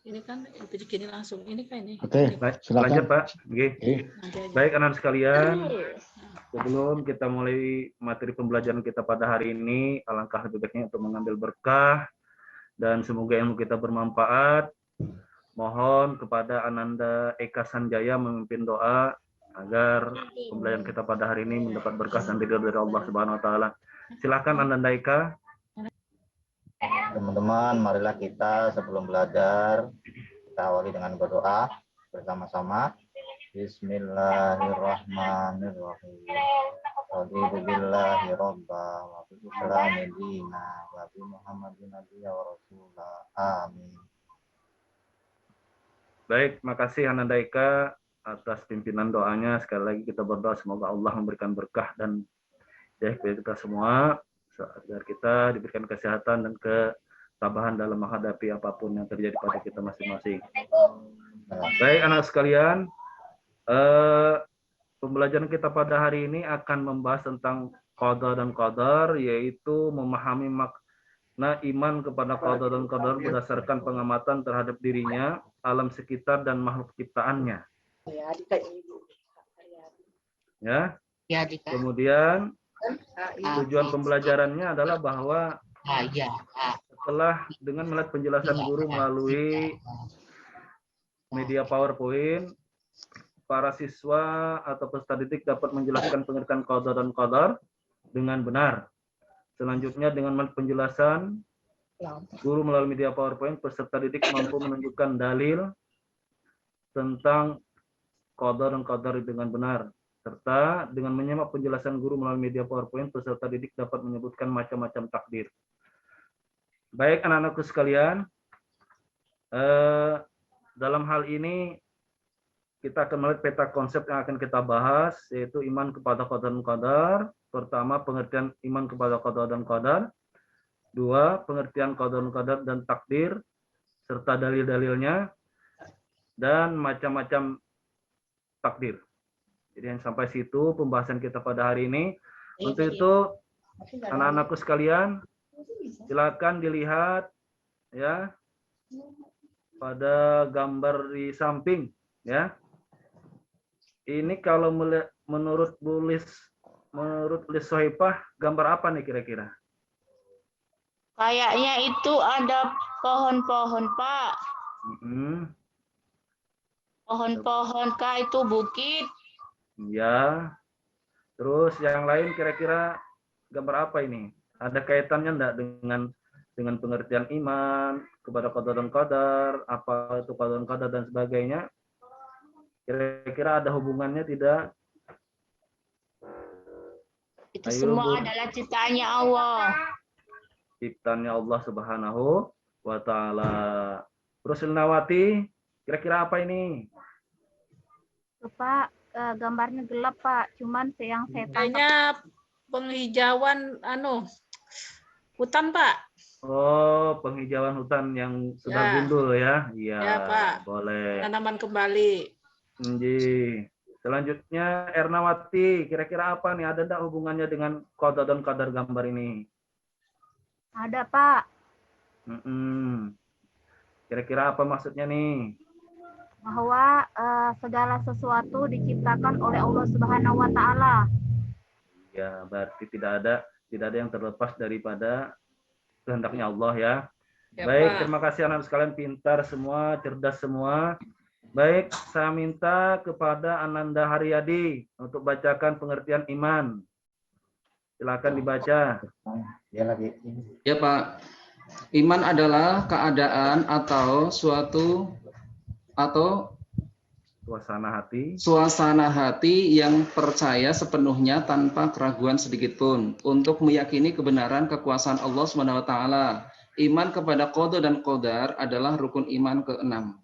Ini kan begini langsung. Ini kan ini. Oke, silakan. Lanjut Pak. Oke. Oke. Baik anak sekalian, sebelum kita mulai materi pembelajaran kita pada hari ini, alangkah lebih baiknya untuk mengambil berkah dan semoga ilmu kita bermanfaat. Mohon kepada Ananda Eka Sanjaya memimpin doa agar pembelajaran kita pada hari ini mendapat berkah dan ridho dari Allah Subhanahu wa taala. Silakan Ananda Eka. Teman-teman, marilah kita sebelum belajar kita awali dengan berdoa bersama-sama. Bismillahirrahmanirrahim. Raditu billahi robba wa bil islami dina wa bi Muhammadin nabiyya wa rasulah. Amin. Baik, makasih Ananda Eka atas pimpinan doanya. Sekali lagi kita berdoa semoga Allah memberikan berkah dan hidayah kepada kita semua agar kita diberikan kesehatan dan ketabahan dalam menghadapi apapun yang terjadi pada kita masing-masing. Baik anak sekalian, pembelajaran kita pada hari ini akan membahas tentang qada dan qadar, yaitu memahami makna iman kepada qada dan qadar berdasarkan pengamatan terhadap dirinya, alam sekitar dan makhluk ciptaannya. Ya. Kemudian tujuan pembelajarannya adalah bahwa setelah dengan melihat penjelasan guru melalui media PowerPoint, para siswa atau peserta didik dapat menjelaskan pengertian qada dan qadar dengan benar. Selanjutnya dengan melihat penjelasan guru melalui media PowerPoint, peserta didik mampu menunjukkan dalil tentang qada dan qadar dengan benar. Serta dengan menyimak penjelasan guru melalui media PowerPoint, peserta didik dapat menyebutkan macam-macam takdir. Baik anak-anakku sekalian, dalam hal ini kita akan melihat peta konsep yang akan kita bahas, yaitu iman kepada qada dan qadar. Pertama, pengertian iman kepada qada dan qadar. Dua, pengertian qada dan qadar dan takdir, serta dalil-dalilnya, dan macam-macam takdir. Jadi yang sampai situ pembahasan kita pada hari ini. Untuk itu, anak-anakku sekalian, silakan dilihat ya pada gambar di samping ya. Ini kalau menurut Lis Sohipah, gambar apa nih kira-kira? Kayaknya itu ada pohon-pohon, Pak. Pohon-pohon, Kak, itu bukit. Ya. Terus yang lain kira-kira gambar apa ini? Ada kaitannya enggak dengan pengertian iman kepada qada dan qadar, apa itu qada dan qadar dan sebagainya? Kira-kira ada hubungannya tidak? Itu semua adalah ciptaannya Allah. Ciptaannya Allah Subhanahu wa taala. Terus Lnawati, kira-kira apa ini? Pak, gambarnya gelap, Pak. Cuman yang saya tangkap Kayaknya penghijauan hutan, Pak. Oh, penghijauan hutan yang sudah gundul ya. Iya, ya, Pak. Boleh. Tanaman kembali. Selanjutnya Ernawati, kira-kira apa nih? Ada enggak hubungannya dengan qada dan qadar gambar ini? Ada, Pak. Kira-kira apa maksudnya nih? Bahwa segala sesuatu diciptakan oleh Allah Subhanahu wa taala. Ya, berarti tidak ada yang terlepas daripada kehendaknya Allah ya. Ya baik, Pak. Terima kasih anak sekalian, pintar semua, cerdas semua. Baik, saya minta kepada Ananda Haryadi untuk bacakan pengertian iman. Silakan dibaca. Ya Pak, iman adalah keadaan atau suasana hati yang percaya sepenuhnya tanpa keraguan sedikit pun untuk meyakini kebenaran kekuasaan Allah SWT. Iman kepada qada dan qadar adalah rukun iman ke-6.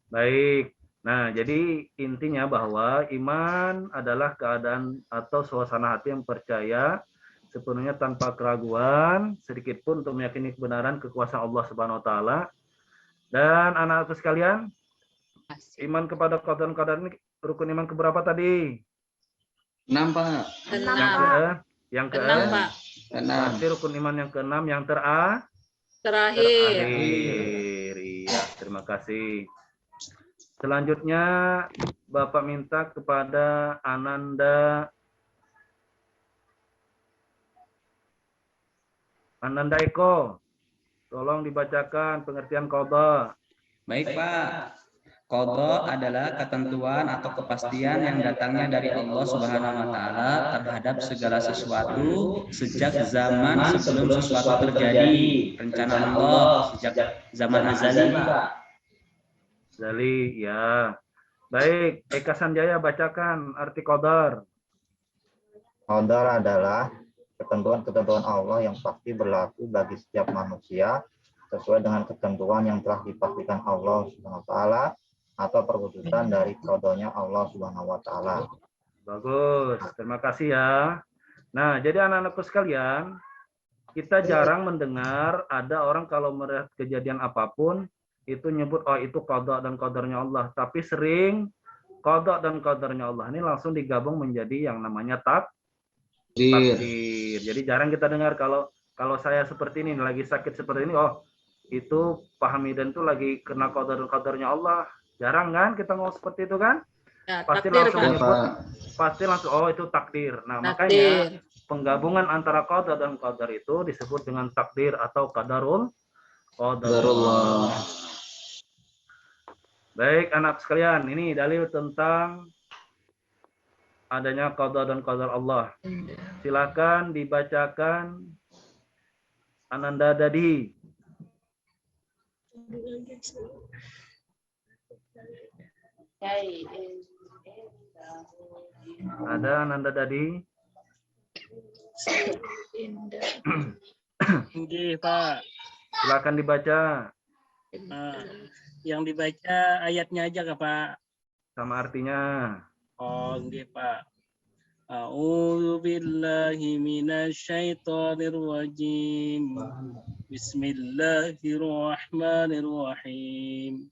Baik. Nah, jadi intinya bahwa iman adalah keadaan atau suasana hati yang percaya sepenuhnya tanpa keraguan sedikit pun untuk meyakini kebenaran kekuasaan Allah Subhanahu wa taala. Dan anak-anakku sekalian, iman kepada qada dan qadar ini rukun iman keberapa tadi? 6, Pak. Yang ke-6, Pak. Berarti rukun iman yang ke-6 yang terakhir. Terakhir. Iya, terima kasih. Selanjutnya Bapak minta kepada Ananda Eko, tolong dibacakan pengertian qadha. Baik Pak. Qadha adalah ketentuan atau kepastian yang datangnya dari Allah Subhanahu wa taala terhadap segala sesuatu sejak zaman sebelum sesuatu terjadi. Rencana Allah sejak zaman azali, Pak. Azali, ya. Baik, Eka Sanjaya bacakan arti qadar. Qadar adalah ketentuan-ketentuan Allah yang pasti berlaku bagi setiap manusia sesuai dengan ketentuan yang telah dipastikan Allah Subhanahu wa taala atau perwujudan dari qadanya Allah Subhanahu wa taala. Bagus, terima kasih ya. Nah, jadi anak-anakku sekalian, kita jarang mendengar ada orang kalau melihat kejadian apapun itu nyebut oh itu qada dan qadarnya Allah, tapi sering qada dan qadarnya Allah ini langsung digabung menjadi yang namanya takdir. Jadi jarang kita dengar kalau saya seperti ini lagi sakit seperti ini, oh itu Pak Hamidan tuh lagi kena qada dan qadarnya Allah. Jarang kan kita ngomong seperti itu kan? Ya, Pasti takdir, langsung Pak. menyebut, pasti langsung oh itu takdir. Nah, Takdir. makanya penggabungan antara qada dan qadar itu disebut dengan takdir atau qadarullah. Baik anak sekalian, ini dalil tentang adanya qada dan qadar Allah. Silakan dibacakan Ananda Dadi. Ada Ananda Dadi? Nggih, Pak. Silakan dibaca. Yang dibaca ayatnya aja Kak, Pak. Sama artinya. Oh, nggih, Pak. A'udzu billahi minasyaitonir rajim. Bismillahirrahmanirrahim.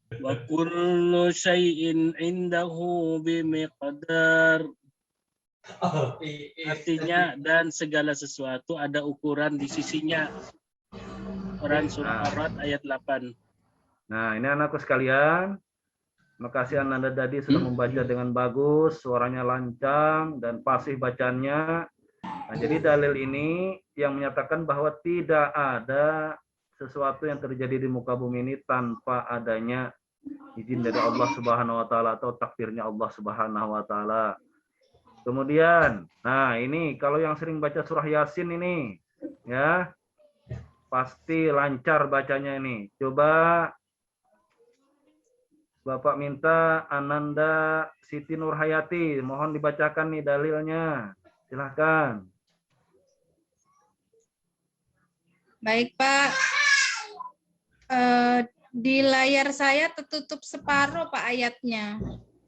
Wa kullu syai'in 'indahu bimiqdar. Artinya dan segala sesuatu ada ukuran di sisinya. Quran surah Ar-Ra'd ayat 8. Nah, ini anakku sekalian. Terima kasih Ananda tadi sudah membaca dengan bagus, suaranya lancang dan fasih bacanya. Nah, jadi dalil ini yang menyatakan bahwa tidak ada sesuatu yang terjadi di muka bumi ini tanpa adanya izin dari Allah Subhanahu wa taala atau takdirnya Allah Subhanahu wa taala. Kemudian, nah ini kalau yang sering baca surah Yasin ini ya pasti lancar bacanya ini. Coba Bapak minta Ananda Siti Nurhayati, mohon dibacakan nih dalilnya. Silahkan. Baik Pak, di layar saya tertutup separuh Pak ayatnya.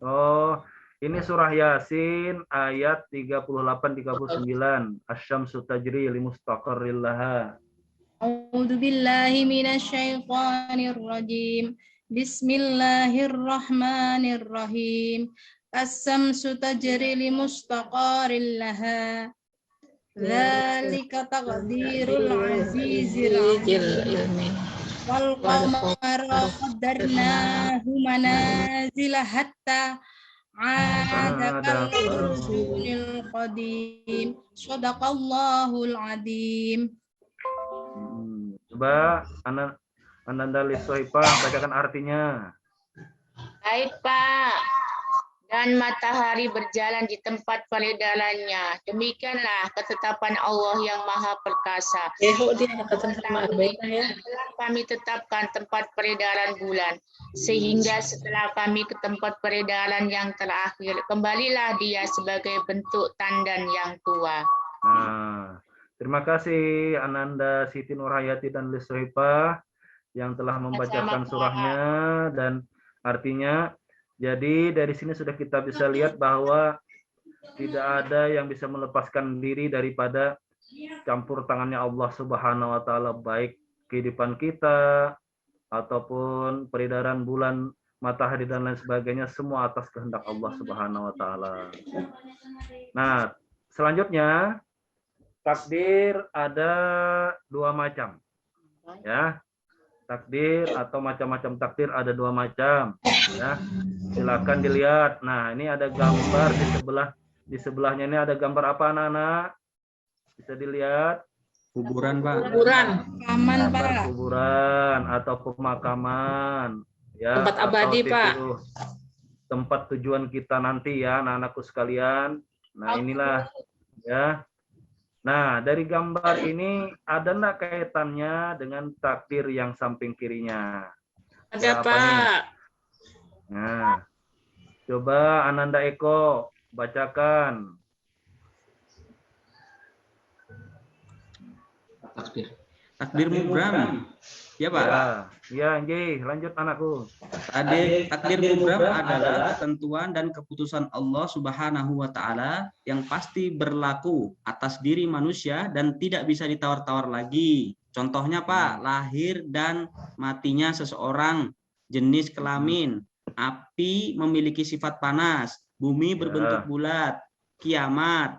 Oh, ini surah Yasin ayat 38-39. Asy-syamsu tajri li mustaqarril laha. A'udzu billahi minasyaitonir rajim. Bismillahirrahmanirrahim. As-syamsu tajri li mustaqarril laha. Dzalika taqdirul azizir alim. Wal qamara qaddarnahu manazila hatta ada kalursul qadim. Shadaqallahul azim. Coba Ananda Lisoipa bacakan artinya. Baik Pak. Dan matahari berjalan di tempat peredarannya. Demikianlah ketetapan Allah yang Maha Perkasa. Setelah kami tetapkan tempat peredaran bulan, sehingga setelah kami ke tempat peredaran yang terakhir, kembalilah dia sebagai bentuk tandan yang tua. Nah, terima kasih Ananda Siti Nurhayati dan Lisoipa yang telah membacakan surahnya dan artinya. Jadi dari sini sudah kita bisa lihat bahwa tidak ada yang bisa melepaskan diri daripada campur tangannya Allah Subhanahu wa taala, baik kehidupan kita ataupun peredaran bulan, matahari dan lain sebagainya, semua atas kehendak Allah Subhanahu wa taala. Nah, selanjutnya takdir ada dua macam. Ya. takdir atau macam-macam takdir ada 2 macam ya. Silakan dilihat. Nah, ini ada gambar di sebelahnya ini ada gambar apa anak-anak? Bisa dilihat? Kuburan, Pak. Kuburan. Aman, Gambar Pak. kuburan atau pemakaman ya, Tempat abadi, atau Pak. tempat tujuan kita nanti ya anak-anakku sekalian. Nah, inilah ya. Nah, dari gambar ini ada enggak kaitannya dengan takdir yang samping kirinya? Ada, apa nih? Pak. Nah, coba Ananda Eko bacakan. Takdir mubram. Ya, Pak. Ya, Nji, lanjut anakku. Takdir mubram adalah ketentuan dan keputusan Allah Subhanahu wa taala yang pasti berlaku atas diri manusia dan tidak bisa ditawar-tawar lagi. Contohnya, Pak, lahir dan matinya seseorang, jenis kelamin, api memiliki sifat panas, bumi berbentuk bulat, kiamat.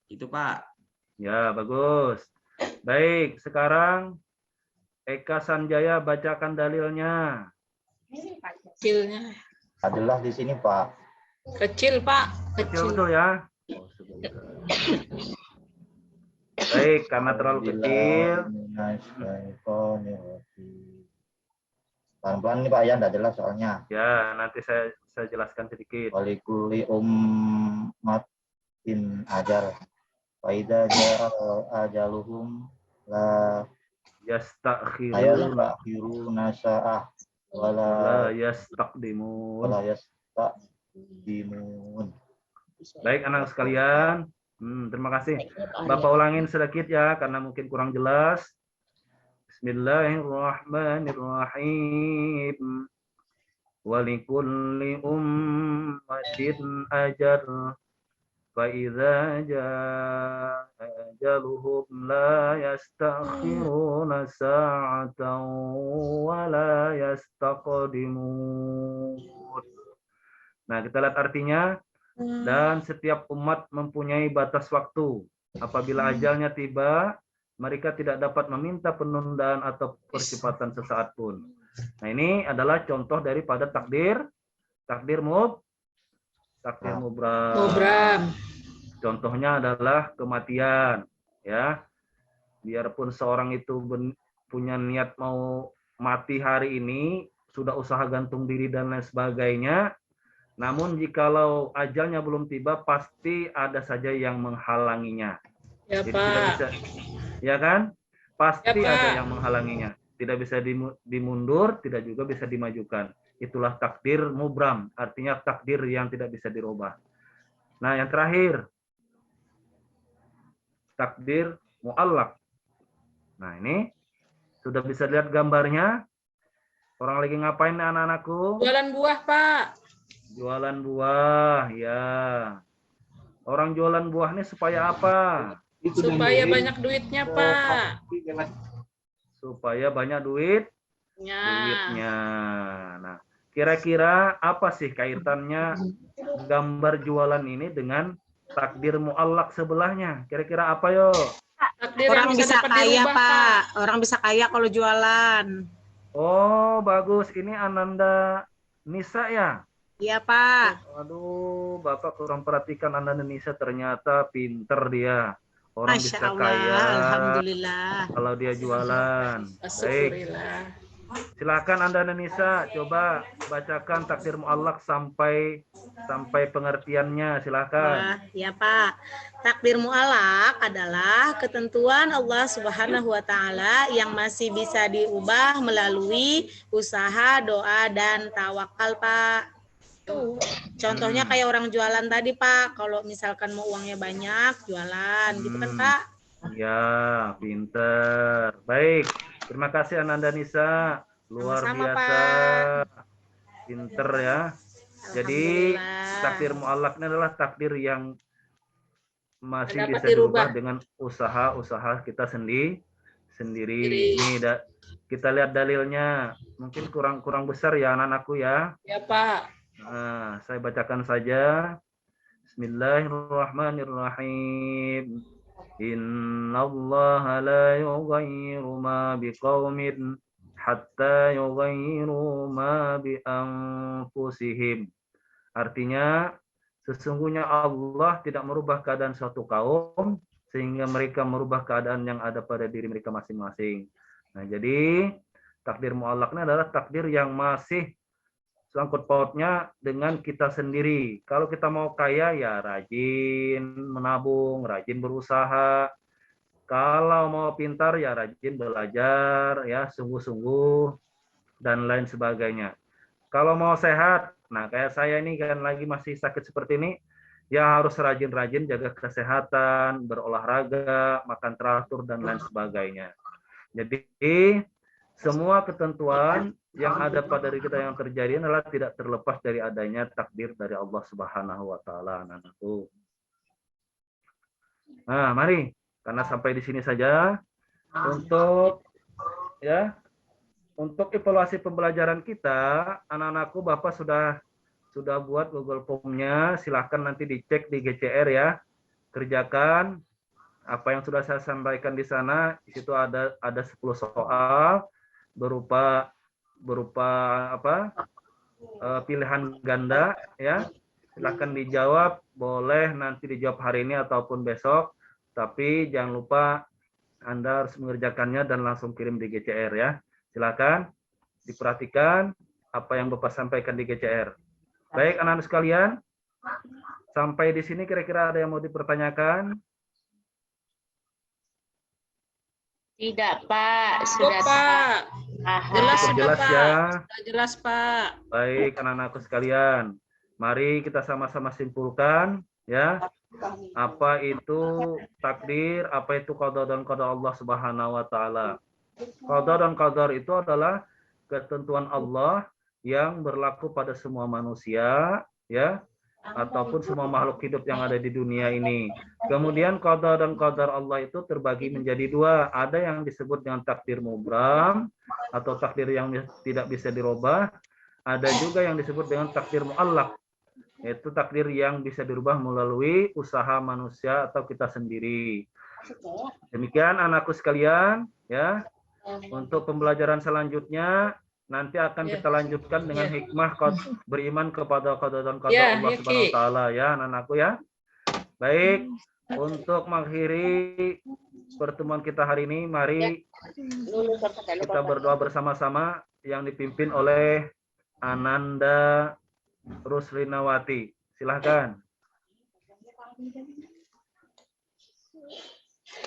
Itu, Pak. Ya, bagus. Baik, sekarang Eka Sanjaya bacakan dalilnya. Kecilnya. Adalah di sini, Pak. Kecil, Pak. Kecil betul ya? Baik, karena terlalu kecil. Pelan-pelan nih Pak ya, tidak jelas soalnya. Ya, nanti saya jelaskan sedikit. Walikuli ummatin ajar. Faida ajaluhum la yastakhiruna sa'ah wala yastaqdimun. Baik anak sekalian, terima kasih. Bapak ulangin sedikit ya karena mungkin kurang jelas. Bismillahirrahmanirrahim. Walikulli ummatin ajal. فَإِذَا جَاءَ أَجَلُهُمْ لَا يَسْتَأْخِرُونَ سَاعَةً وَلَا يَسْتَقْدِمُونَ. Nah, kita lihat artinya. Dan setiap umat mempunyai batas waktu. Apabila ajalnya tiba, mereka tidak dapat meminta penundaan atau percepatan sesaat pun. Nah, ini adalah contoh daripada takdir mubram. Contohnya adalah kematian, ya. Biarpun seorang itu punya niat mau mati hari ini, sudah usaha gantung diri dan lain sebagainya, namun jikalau ajalnya belum tiba, pasti ada saja yang menghalanginya. Ya, jadi Pak. tidak bisa, ya kan? Pasti Ya, Pak. ada yang menghalanginya. Tidak bisa dimundur, tidak juga bisa dimajukan. Itulah takdir mubram, artinya takdir yang tidak bisa dirubah. Nah, yang terakhir, takdir mu'allaq. Nah, ini sudah bisa lihat gambarnya. Orang lagi ngapain nih anak-anakku? Jualan buah, Pak. Jualan buah, ya. Orang jualan buah ini supaya apa? Supaya banyak duitnya, Pak. Supaya banyak duitnya. Nah, kira-kira apa sih kaitannya gambar jualan ini dengan takdir mu'allaq sebelahnya? Kira-kira apa yo? Orang bisa kaya, Pak. Orang bisa kaya kalau jualan. Oh, bagus. Ini Ananda Nisa ya? Iya, Pak. Aduh, Bapak kurang perhatikan Ananda Nisa, ternyata pinter dia. Orang Masya bisa Allah, kaya. alhamdulillah. Kalau dia jualan. Baik. Silakan Anda Nisa, coba bacakan takdir mu'allaq sampai pengertiannya, silakan. Ya, Pak. Takdir mu'allaq adalah ketentuan Allah Subhanahu wa taala yang masih bisa diubah melalui usaha, doa dan tawakal, Pak. Contohnya kayak orang jualan tadi, Pak. Kalau misalkan mau uangnya banyak, jualan gitu kan, Pak? Ya, pinter. Baik. Terima kasih Ananda Nisa, luar Sama-sama, biasa, Pak. pinter ya. Jadi takdir mu'allaq ini adalah takdir yang masih bisa dirubah dengan usaha kita sendiri. Ini kita lihat dalilnya. Mungkin kurang besar ya anak-anakku ya. Ya, Pak. Nah, saya bacakan saja. Bismillahirrahmanirrahim. Innallaha la yughayyiru ma biqaumin hatta yughayyiru ma bi anfusihim. Artinya, sesungguhnya Allah tidak merubah keadaan suatu kaum sehingga mereka merubah keadaan yang ada pada diri mereka masing-masing. Nah, jadi takdir mu'allaqnya adalah takdir yang masih sangkut pautnya dengan kita sendiri. Kalau kita mau kaya, ya rajin menabung, rajin berusaha. Kalau mau pintar, ya rajin belajar, ya sungguh-sungguh, dan lain sebagainya. Kalau mau sehat, nah kayak saya ini kan lagi masih sakit seperti ini, ya harus rajin-rajin jaga kesehatan, berolahraga, makan teratur, dan lain sebagainya. Jadi, semua ketentuan yang ada pada diri kita yang terjadi adalah tidak terlepas dari adanya takdir dari Allah Subhanahu wa taala. Nah, mari karena sampai di sini saja untuk evaluasi pembelajaran kita, anak-anakku Bapak sudah buat Google Form-nya, silahkan nanti dicek di GCR ya. Kerjakan apa yang sudah saya sampaikan di sana. Di situ ada 10 soal berupa pilihan ganda ya. Silakan dijawab, boleh nanti dijawab hari ini ataupun besok, tapi jangan lupa Anda harus mengerjakannya dan langsung kirim di GCR ya. Silakan diperhatikan apa yang Bapak sampaikan di GCR. Baik anak-anak sekalian, sampai di sini kira-kira ada yang mau dipertanyakan? Tidak, Pak. Sudah, Pak. Jelas, jelas Pak. Ya. Sudah jelas, Pak. Baik, anak-anakku sekalian. Mari kita sama-sama simpulkan ya. Apa itu takdir, apa itu qada dan qadar Allah Subhanahu wa taala. Qada dan qadar itu adalah ketentuan Allah yang berlaku pada semua manusia ya, ataupun semua makhluk hidup yang ada di dunia ini. Kemudian qada dan qadar Allah itu terbagi menjadi dua. Ada yang disebut dengan takdir mubram atau takdir yang tidak bisa dirubah. Ada juga yang disebut dengan takdir mu'allaq, yaitu takdir yang bisa dirubah melalui usaha manusia atau kita sendiri. Demikian anakku sekalian ya. Untuk pembelajaran selanjutnya nanti akan kita lanjutkan dengan hikmah beriman kepada qada dan qadar Allah Subhanahu wa taala ya anak-anakku ya. Baik, untuk mengakhiri pertemuan kita hari ini, mari kita berdoa bersama-sama yang dipimpin oleh Ananda Ruslinawati. Silahkan.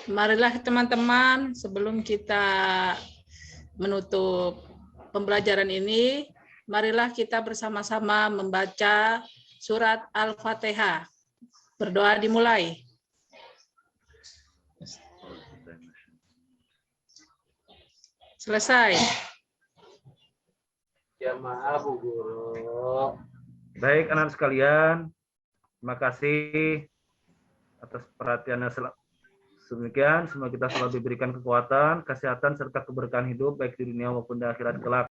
Marilah teman-teman, sebelum kita menutup pembelajaran ini, marilah kita bersama-sama membaca surat Al-Fatihah. Berdoa dimulai. Selesai. Ya maaf, Bu Guru. Baik, anak sekalian. Terima kasih atas perhatiannya. Demikian, semoga kita selalu diberikan kekuatan, kesehatan, serta keberkahan hidup, baik di dunia maupun di akhirat kelak.